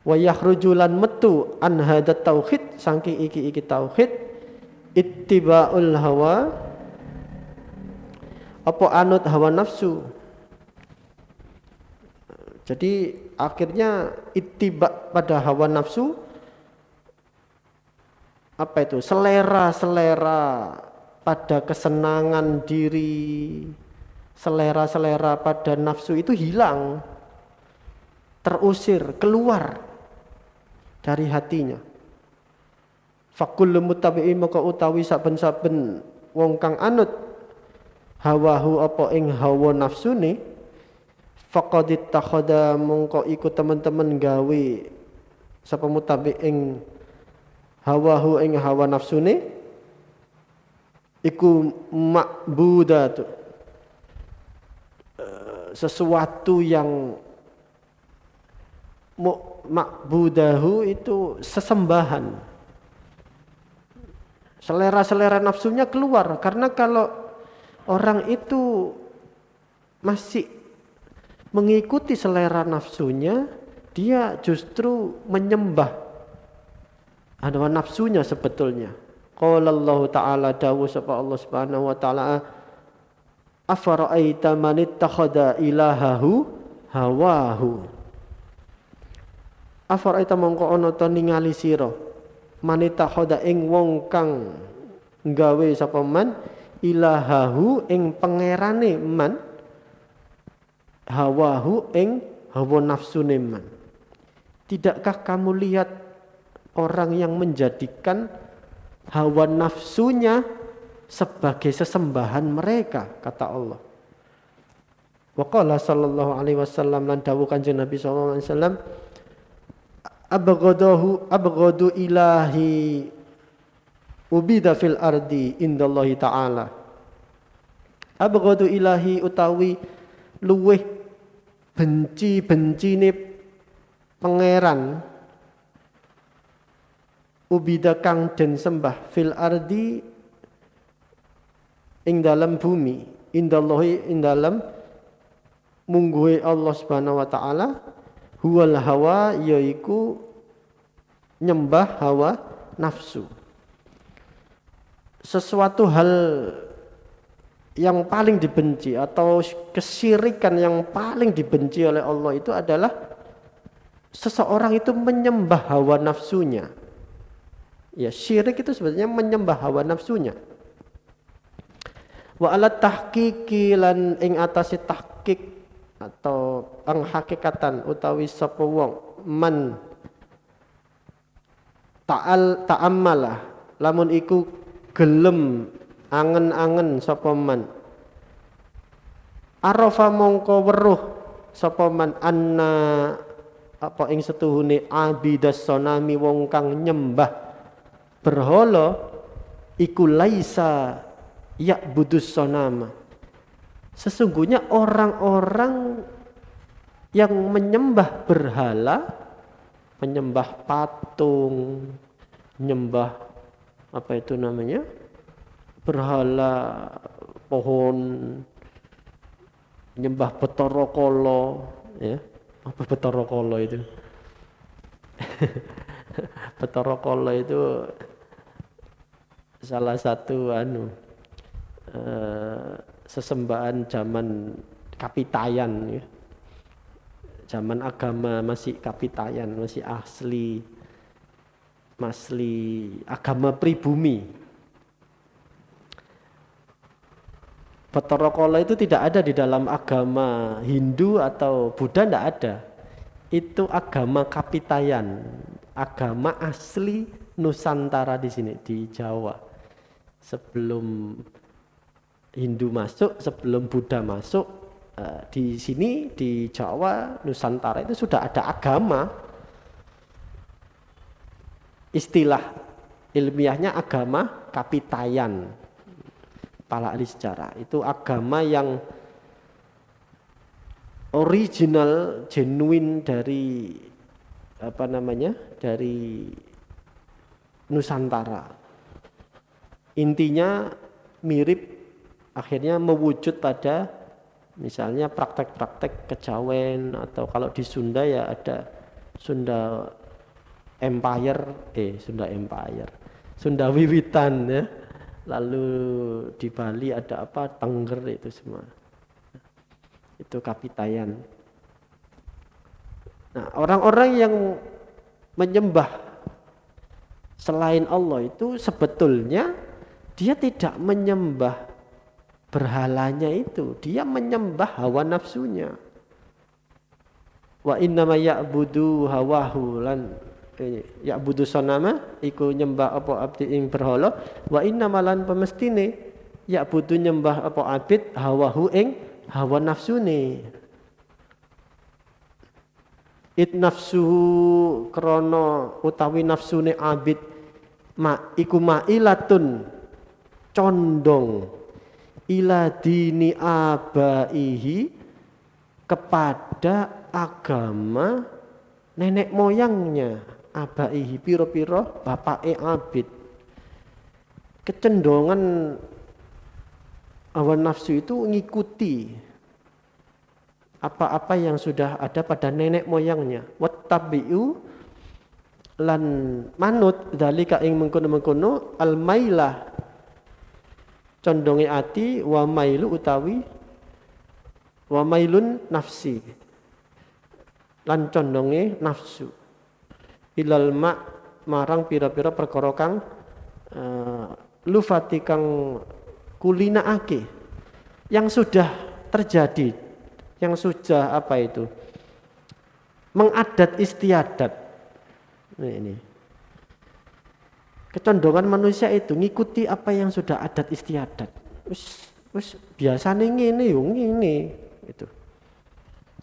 Wa yakhrujulan metu an hadat tauhid saking iki tauhid ittiba'ul hawa anut hawa nafsu. Jadi akhirnya ittiba pada hawa nafsu apa itu, selera-selera pada kesenangan diri, selera-selera pada nafsu itu hilang, terusir, keluar dari hatinya. Fakullu muttabi'i maka utawi saben-saben wong kang anut hawahu apa ing hawa nafsune, faqad ittakhadha mongko iku teman-teman gawe sapa mutabi ing hawahu ing hawa nafsune iku ma'budatu, sesuatu yang ma'budahu itu sesembahan. Selera-selera nafsunya keluar, karena kalau orang itu masih mengikuti selera nafsunya, dia justru menyembah hawa nafsunya sebetulnya. Qala Allah Ta'ala, dawuh sapa Allah Subhanahu wa taala, afara'aita man ittakhadha ilahahu hawahu. Afara'aita mongko ana ta ningali sira man ittakhadha ing wong kang gawe sapa man ilahahu ing pangerane man hawahu ing hawa nafsune man. Tidakkah kamu lihat orang yang menjadikan hawa nafsunya sebagai sesembahan mereka, kata Allah. Wa qala sallallahu alaihi wasallam, lan dawuh Kanjeng Nabi sallallahu alaihi wasallam, abghadu ilahi ubida fil ardi indallahi ta'ala. Abghadu ilahi utawi luweh benci-bencine pangeran ubida kang den sembah fil ardi ing dalam bumi, indallahi ing dalam mungguhe Allah Subhanahu wa taala, huwal hawa yaiku nyembah hawa nafsu. Sesuatu hal yang paling dibenci atau kesyirikan yang paling dibenci oleh Allah itu adalah seseorang itu menyembah hawa nafsunya. Ya, syirik itu sebenarnya menyembah hawa nafsunya. Wa ala tahqiqi lan ing atase tahqiq atau ang hakikatan utawi sapa wong man ta'ammala lamun iku gelem angen-angen sapa man arafa mongko weruh sapa man anna apa ing setuhune abidas sonami wong kang nyembah berhala iku laisa ya'budus sonama. Sesungguhnya orang-orang yang menyembah berhala, menyembah patung, menyembah apa itu namanya, berhala pohon, menyembah Bathara Kala, ya. Apa Bathara Kala itu? Bathara Kala itu salah satu sesembahan zaman Kapitayan, ya. Zaman agama masih Kapitayan, masih asli agama pribumi. Bathara Kala itu tidak ada di dalam agama Hindu atau Buddha, tidak ada. Itu agama Kapitayan, agama asli Nusantara di sini di Jawa. Sebelum Hindu masuk, sebelum Buddha masuk, di sini di Jawa Nusantara itu sudah ada agama. Istilah ilmiahnya agama Kapitayan. Para ahli sejarah itu agama yang original, genuine dari apa namanya, dari Nusantara. Intinya mirip, akhirnya mewujud pada misalnya praktek-praktek kejawen, atau kalau di Sunda ya ada Sunda Empire, Sunda Wiwitan, ya. Lalu di Bali ada apa, Tengger, itu semua. Itu Kapitayan. Nah, orang-orang yang menyembah selain Allah itu sebetulnya dia tidak menyembah berhalanya itu, dia menyembah hawa nafsunya. Wa innama ya'budu hawahu lan ya'budu sanama iku nyembah apa abdi ing berhala, wa innama lan pemestine ya'budu nyembah apa abid hawahu ing hawa nafsune. It nafsuhu krana utawi nafsune abid iku ma'ilatun condong ila dini abaihi kepada agama nenek moyangnya, abaihi piro-piro bapake abid. Kecenderungan hawa nafsu itu ngikuti apa-apa yang sudah ada pada nenek moyangnya. Wattabi'u lan manut dalika ing mengkono-mengkono al-mailah condonge ati wa mailu utawi wa mailun nafsi lan condonge nafsu ilal marang pira-pira perkara kang lufati kang kulinaake yang sudah terjadi, yang sudah apa itu mengadat istiadat. Ini kecondongan manusia itu ngikuti apa yang sudah adat istiadat. Wis biasane ngene yo ngene itu.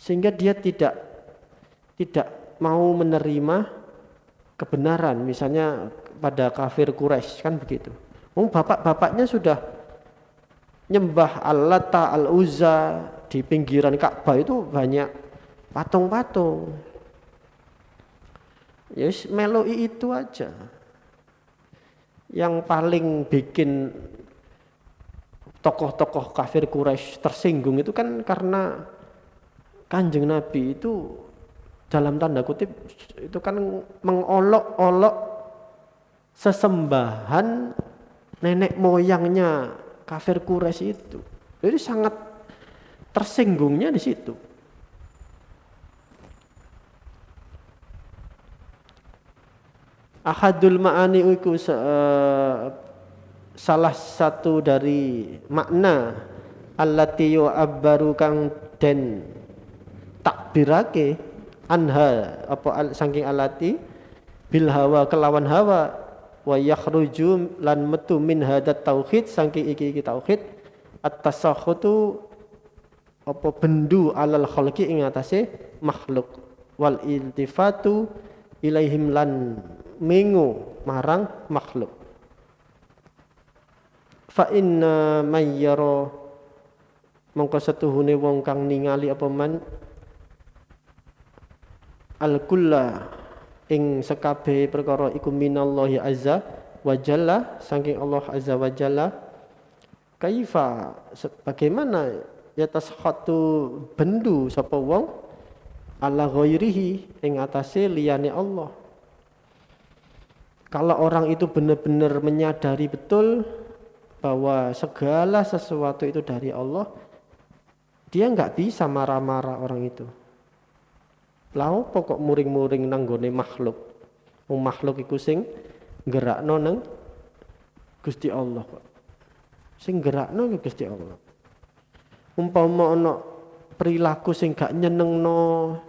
Sehingga dia tidak mau menerima kebenaran, misalnya pada kafir Quraisy kan begitu. Bapak-bapaknya sudah nyembah Al-Lata, Al-Uzza di pinggiran Ka'bah itu banyak patung-patung. Yes, meloi itu aja. Yang paling bikin tokoh-tokoh kafir Quraisy tersinggung itu kan karena Kanjeng Nabi itu dalam tanda kutip itu kan mengolok-olok sesembahan nenek moyangnya kafir Quraisy itu. Jadi sangat tersinggungnya di situ. Ahadul ma'ani iku salah satu dari makna allati yu'abbaru kang den takbirake anha apa saking alati bil hawa kelawan hawa wa yakhruju lan metu min hadat tauhid saking iki tauhid at-tasakhutu apa bendu alal khalqi ing atase makhluk wal iltifatu ilaihim lan mengu marang makhluk. Fa inna may yara mongko setuhune wong kang ningali apa man al kulla ing sekabehe perkara iku minallahi azza wa jalla saking Allah azza wa jalla kaifa bagaimana ya taskhatu bendu sapa wong ala ghairihi ing atase liyane Allah. Kalau orang itu benar-benar menyadari betul bahwa segala sesuatu itu dari Allah, dia nggak bisa marah-marah orang itu. Lah pokok muring-muring nanggone makhluk. Wong makhluk iku sing gerakno nang Gusti Allah kok. Sing gerakno ya Gusti Allah. Umpama ana perilaku sing gak nyenengno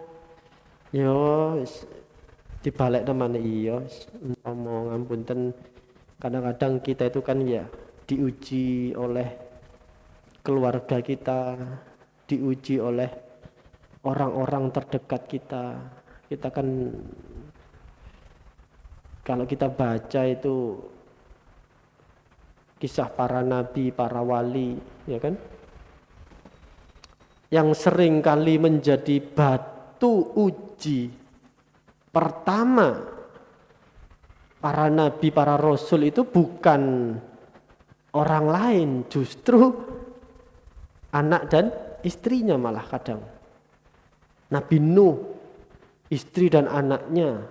ya dibalik namanya iya umpama ngapunten kadang-kadang kita itu kan ya diuji oleh keluarga kita, diuji oleh orang-orang terdekat kita. Kita kan kalau kita baca itu kisah para nabi, para wali, ya kan? Yang sering kali menjadi batu uji pertama para nabi, para rasul itu bukan orang lain, justru anak dan istrinya malah kadang. Nabi Nuh, istri dan anaknya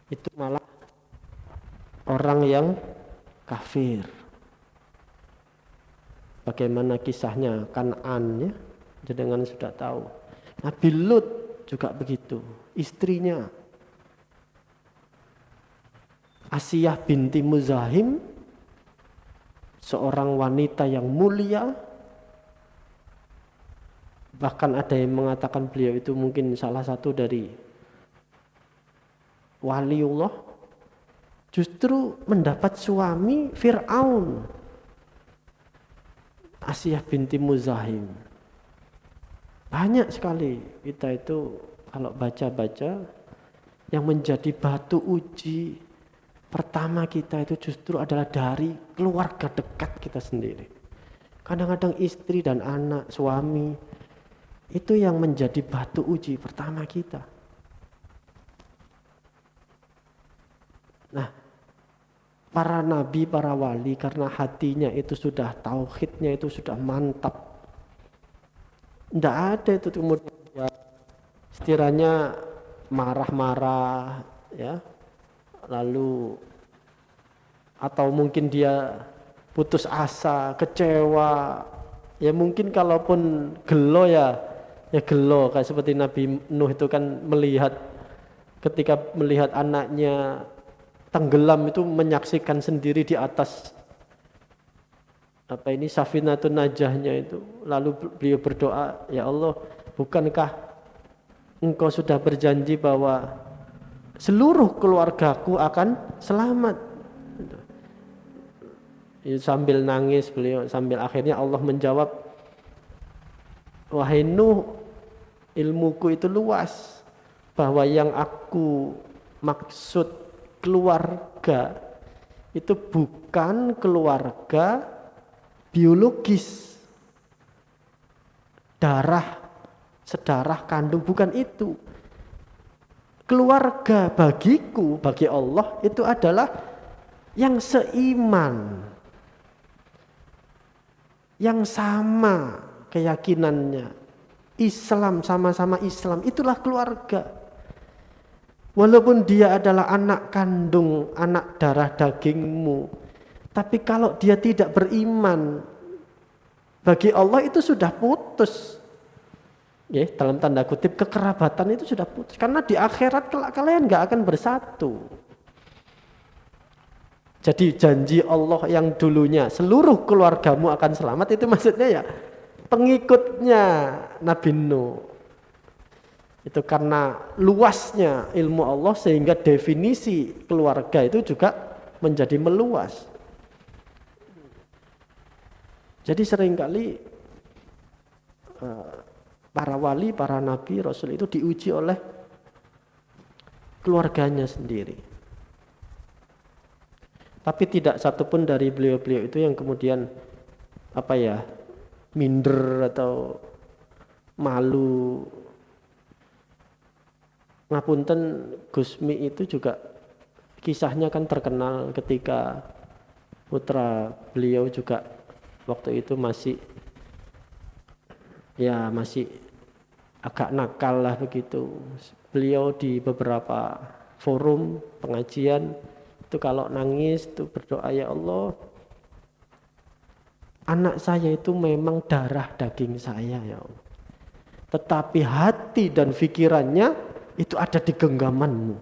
itu malah orang yang kafir. Bagaimana kisahnya Kan'an ya, jenengan sudah tahu. Nabi Lut juga begitu, istrinya Asiyah binti Muzahim, seorang wanita yang mulia, bahkan ada yang mengatakan beliau itu mungkin salah satu dari waliullah, justru mendapat suami Fir'aun. Asiyah binti Muzahim. Banyak sekali kita itu kalau baca-baca yang menjadi batu uji pertama kita itu justru adalah dari keluarga dekat kita sendiri. Kadang-kadang istri dan anak, suami, itu yang menjadi batu uji pertama kita. Nah, para nabi, para wali karena hatinya itu sudah, tauhidnya itu sudah mantap. Tidak ada itu kemudian dia sekiranya marah-marah, ya, lalu atau mungkin dia putus asa, kecewa, ya mungkin kalaupun gelo ya gelo, kayak seperti Nabi Nuh itu kan ketika melihat anaknya tenggelam itu menyaksikan sendiri di atas Safinatun Najahnya itu, lalu beliau berdoa, ya Allah, bukankah Engkau sudah berjanji bahwa seluruh keluargaku akan selamat? Sambil nangis beliau, sambil akhirnya Allah menjawab, wahai Nuh, ilmuku itu luas, bahwa yang aku maksud keluarga itu bukan keluarga biologis, sedarah kandung, bukan itu. Keluarga bagiku, bagi Allah itu adalah yang seiman, yang sama keyakinannya, Islam, sama-sama Islam, itulah keluarga. Walaupun dia adalah anak kandung, anak darah dagingmu, tapi kalau dia tidak beriman, bagi Allah itu sudah putus. Ya, dalam tanda kutip kekerabatan itu sudah putus. Karena di akhirat kalian gak akan bersatu. Jadi janji Allah yang dulunya seluruh keluargamu akan selamat, itu maksudnya ya pengikutnya Nabi Nuh. Itu karena luasnya ilmu Allah sehingga definisi keluarga itu juga menjadi meluas. Jadi seringkali para wali, para nabi, rasul itu diuji oleh keluarganya sendiri. Tapi tidak satupun dari beliau-beliau itu yang kemudian minder atau malu. Ngapunten, Gusmi itu juga kisahnya kan terkenal ketika putra beliau juga waktu itu masih agak nakal lah begitu. Beliau di beberapa forum pengajian itu kalau nangis itu berdoa, ya Allah, anak saya itu memang darah daging saya ya Allah, tetapi hati dan pikirannya itu ada di genggamanmu,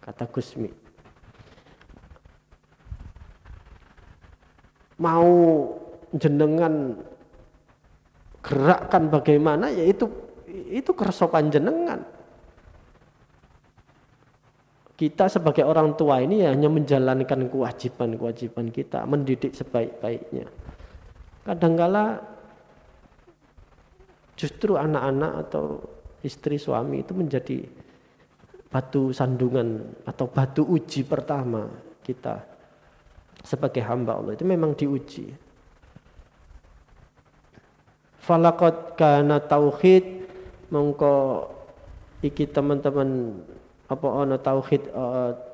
kata Gusmi. Mau jenengan gerakkan bagaimana, ya itu keresokan jenengan. Kita sebagai orang tua ini hanya menjalankan kewajiban kita, mendidik sebaik-baiknya. Kadangkala justru anak-anak atau istri suami itu menjadi batu sandungan atau batu uji pertama kita sebagai hamba Allah, itu memang diuji. Falaqad kana tauhid, mongko iki teman-teman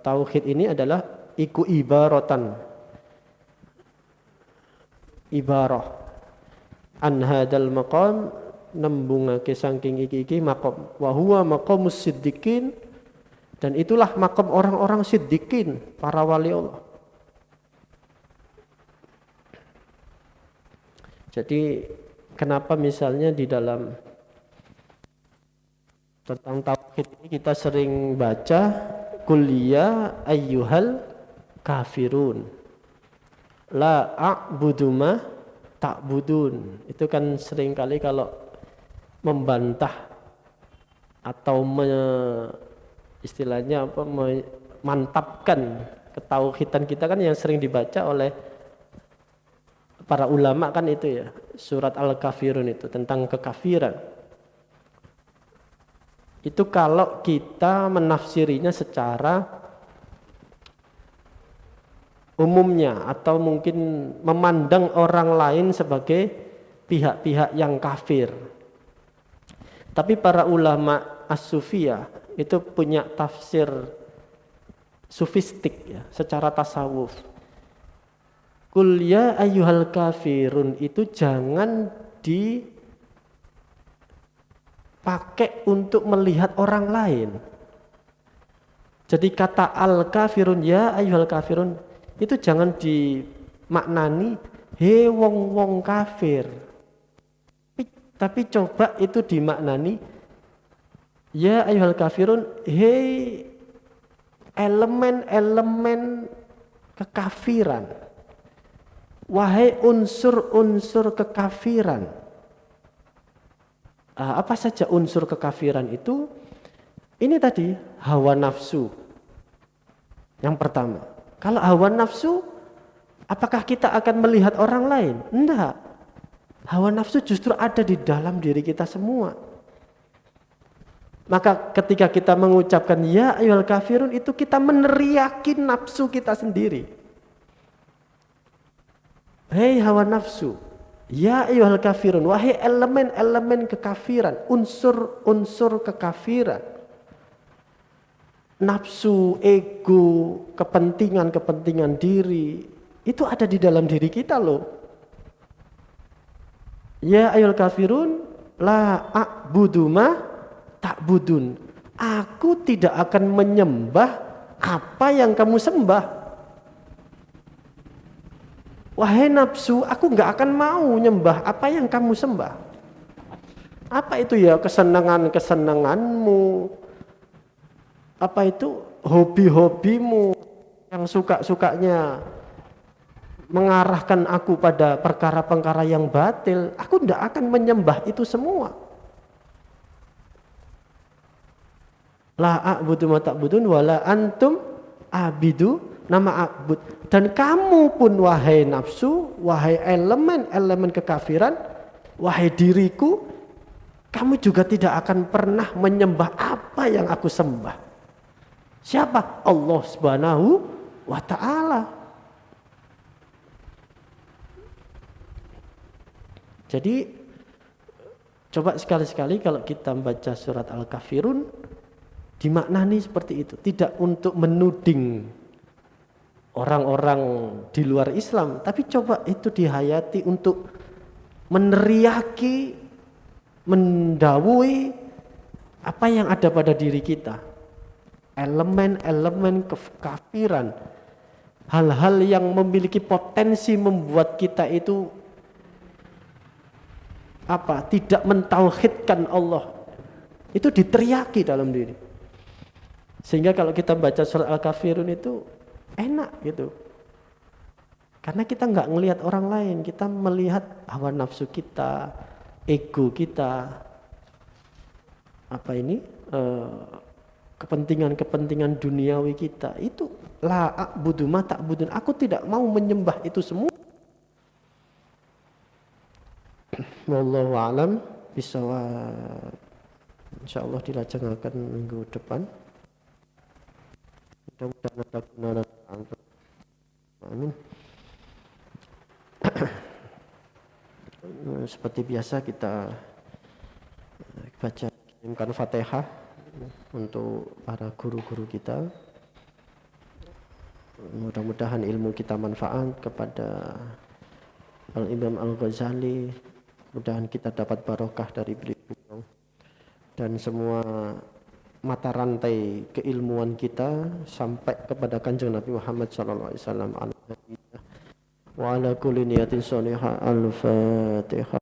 tauhid ini adalah iku ibarah an hadal maqam, nembungake saking iki maqam, wa huwa maqamus siddiqin, dan itulah maqam orang-orang siddiqin, para wali Allah. Jadi kenapa misalnya di dalam tentang tauhid ini kita sering baca kuliah ayyuhal kafirun. La a'budu ma ta'budun. Itu kan seringkali kalau membantah atau istilahnya apa, memantapkan ketauhidan kita kan yang sering dibaca oleh para ulama kan itu ya, surat Al-Kafirun itu tentang kekafiran. Itu kalau kita menafsirinya secara umumnya atau mungkin memandang orang lain sebagai pihak-pihak yang kafir. Tapi para ulama as-sufiyah itu punya tafsir sufistik ya, secara tasawuf. Qul ya ayyuhal kafirun itu jangan dipakai untuk melihat orang lain. Jadi kata al-kafirun, ya ayyuhal kafirun, itu jangan dimaknani he wong-wong kafir. Tapi coba itu dimaknani ya ayyuhal kafirun, hei elemen-elemen kekafiran, wahai unsur-unsur kekafiran. Apa saja unsur kekafiran itu? Ini tadi hawa nafsu yang pertama. Kalau hawa nafsu, apakah kita akan melihat orang lain? Enggak. Hawa nafsu justru ada di dalam diri kita semua. Maka ketika kita mengucapkan ya ayyuhal kafirun, itu kita meneriaki nafsu kita sendiri. Hei hawa nafsu, ya ayyuhal kafirun, wahai elemen-elemen kekafiran, unsur-unsur kekafiran. Nafsu, ego, kepentingan-kepentingan diri, itu ada di dalam diri kita loh. Ya ayyuhal kafirun, la a'budu ma ta'budun. Aku tidak akan menyembah apa yang kamu sembah. Wahai nafsu, aku enggak akan mau nyembah apa yang kamu sembah. Apa itu ya kesenangan-kesenanganmu? Apa itu hobi-hobimu yang suka-sukanya mengarahkan aku pada perkara-perkara yang batil? Aku tidak akan menyembah itu semua. La a'budu ma ta'budun wala antum abidu nama a'bud. Dan kamu pun wahai nafsu, wahai elemen-elemen kekafiran, wahai diriku, kamu juga tidak akan pernah menyembah apa yang aku sembah. Siapa? Allah Subhanahu wa ta'ala. Jadi coba sekali-sekali kalau kita membaca surat Al-Kafirun dimaknani seperti itu, tidak untuk menuding orang-orang di luar Islam, tapi coba itu dihayati untuk meneriaki, mendawui apa yang ada pada diri kita. Elemen-elemen kekafiran, hal-hal yang memiliki potensi membuat kita itu tidak mentauhidkan Allah, itu diteriaki dalam diri. Sehingga kalau kita baca surat Al-Kafirun itu enak gitu, karena kita nggak ngelihat orang lain, kita melihat hawa nafsu kita, ego kita, kepentingan-kepentingan duniawi kita. Itu la a'budu ma ta'budun, aku tidak mau menyembah itu semua. Wallahu a'lam bishawab. Insyaallah dilajengaken minggu depan. Mudah-mudahan ada guna dan manfaat. Amin. Seperti biasa kita baca kirimkan Fatihah untuk para guru-guru kita. Mudah-mudahan ilmu kita manfaat kepada Al-Imam Al-Ghazali. Mudah-mudahan kita dapat barokah dari beliau dan semua mata rantai keilmuan kita sampai kepada Kanjeng Nabi Muhammad sallallahu alaihi wasallam wa ala kulli niyatin shalihah. Al-Fatihah.